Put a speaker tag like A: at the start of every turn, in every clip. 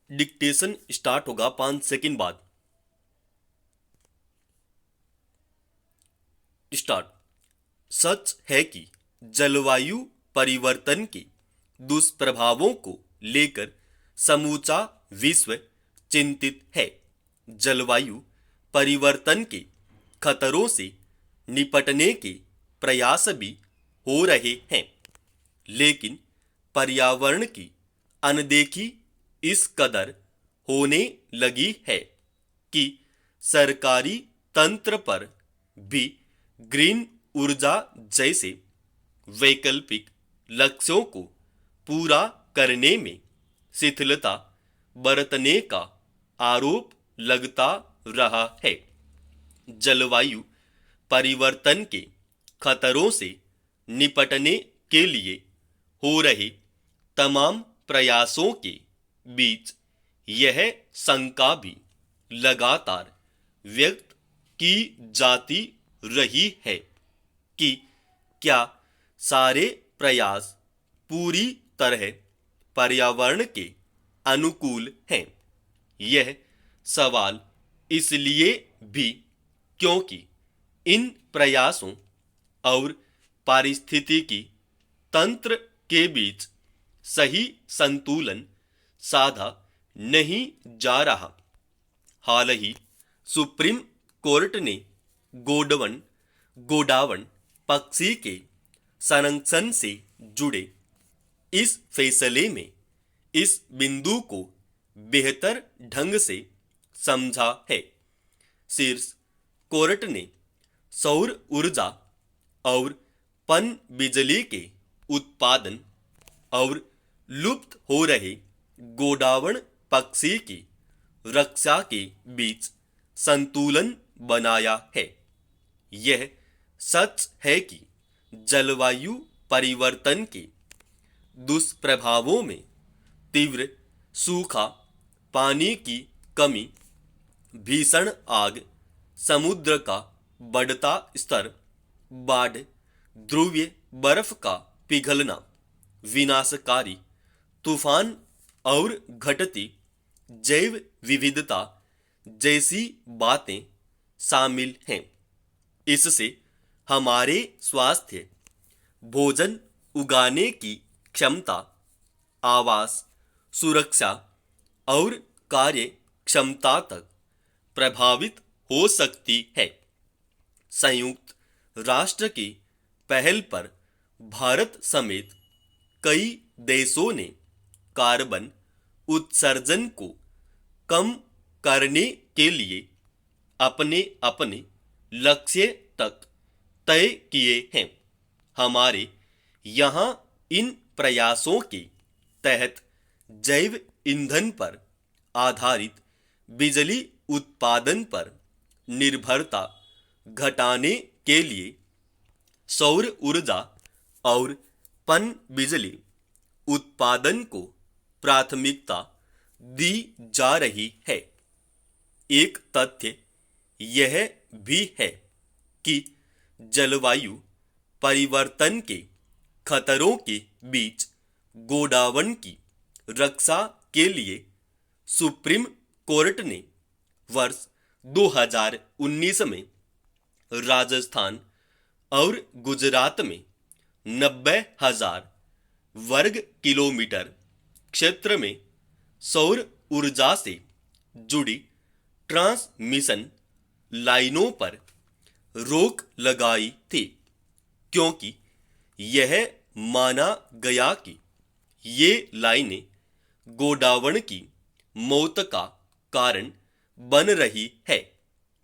A: Dictation start होगा 5 second बाद। Start. सच है कि जलवायु परिवर्तन के दुष्प्रभावों को लेकर समूचा विश्व चिंतित है। जलवायु परिवर्तन के खतरों से निपटने के प्रयास भी हो रहे हैं, लेकिन पर्यावरण की अनदेखी इस कदर होने लगी है कि सरकारी तंत्र पर भी ग्रीन ऊर्जा जैसे वैकल्पिक लक्ष्यों को पूरा करने में शिथिलता बरतने का आरोप लगता रहा है। जलवायु परिवर्तन के खतरों से निपटने के लिए हो रहे तमाम प्रयासों के बीच यह शंका भी लगातार व्यक्त की जाती रही है कि क्या सारे प्रयास पूरी तरह पर्यावरण के अनुकूल हैं। यह सवाल इसलिए भी क्योंकि इन प्रयासों और पारिस्थितिकी तंत्र के बीच सही संतुलन साधा नहीं जा रहा। हाल ही सुप्रीम कोर्ट ने गोडावण पक्षी के संरक्षण से जुड़े इस फैसले में इस बिंदु को बेहतर ढंग से समझा है। शीर्ष कोर्ट ने सौर ऊर्जा और पन बिजली के उत्पादन और लुप्त हो रहे गोडावण पक्षी की रक्षा के बीच संतुलन बनाया है। यह सच है कि जलवायु परिवर्तन के दुष्प्रभावों में तीव्र सूखा, पानी की कमी, भीषण आग, समुद्र का बढ़ता स्तर, बाढ़, ध्रुवीय बर्फ का पिघलना, विनाशकारी तूफान और घटती जैव विविधता जैसी बातें शामिल हैं। इससे हमारे स्वास्थ्य, भोजन उगाने की क्षमता, आवास सुरक्षा और कार्य क्षमता तक प्रभावित हो सकती है। संयुक्त राष्ट्र की पहल पर भारत समेत कई देशों ने कार्बन उत्सर्जन को कम करने के लिए अपने अपने लक्ष्य तक तय किए हैं। हमारे यहाँ इन प्रयासों के तहत जैव ईंधन पर आधारित बिजली उत्पादन पर निर्भरता घटाने के लिए सौर ऊर्जा और पन बिजली उत्पादन को प्राथमिकता दी जा रही है। एक तथ्य यह भी है कि जलवायु परिवर्तन के खतरों के बीच गोडावण की रक्षा के लिए सुप्रीम कोर्ट ने वर्ष 2019 में राजस्थान और गुजरात में 90,000 वर्ग किलोमीटर क्षेत्र में सौर ऊर्जा से जुड़ी ट्रांसमिशन लाइनों पर रोक लगाई थी, क्योंकि यह माना गया कि ये लाइनें गोडावण की मौत का कारण बन रही है।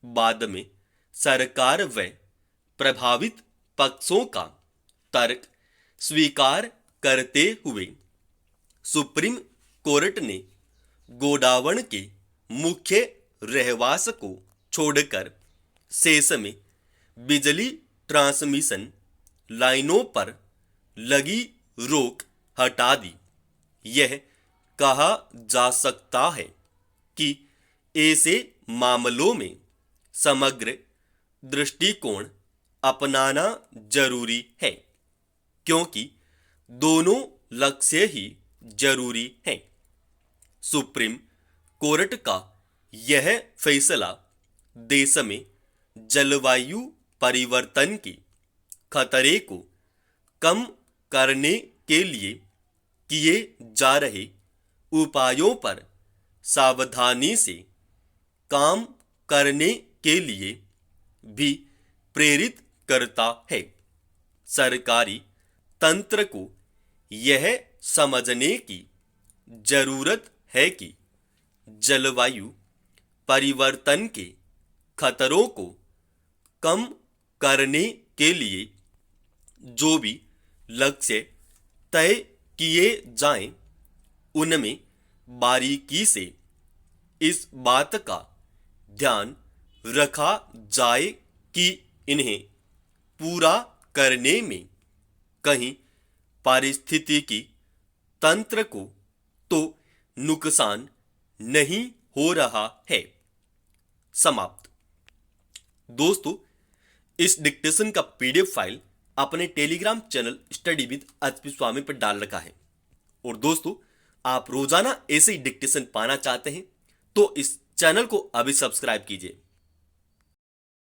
A: बाद में सरकार व प्रभावित पक्षों का तर्क स्वीकार करते हुए सुप्रीम कोर्ट ने गोडावण के मुख्य रहवास को छोड़कर शेष में बिजली ट्रांसमिशन लाइनों पर लगी रोक हटा दी। यह कहा जा सकता है कि ऐसे मामलों में समग्र दृष्टिकोण अपनाना जरूरी है, क्योंकि दोनों लक्ष्य ही जरूरी हैं। सुप्रीम कोर्ट का यह फैसला देश में जलवायु परिवर्तन के खतरे को कम करने के लिए किए जा रहे उपायों पर सावधानी से काम करने के लिए भी प्रेरित करता है। सरकारी तंत्र को यह समझने की जरूरत है कि जलवायु परिवर्तन के खतरों को कम करने के लिए जो भी लक्ष्य तय किए जाएं, उनमें बारीकी से इस बात का ध्यान रखा जाए कि इन्हें पूरा करने में कहीं पारिस्थितिकी तंत्र को तो नुकसान नहीं हो रहा है। समाप्त। दोस्तों, इस डिक्टेशन का पीडीएफ फाइल अपने Telegram channel study with HP Swami पर डाल रखा है। और दोस्तों, आप रोजाना ऐसे ही डिक्टेशन पाना चाहते हैं तो इस चैनल को अभी सब्सक्राइब कीजिए।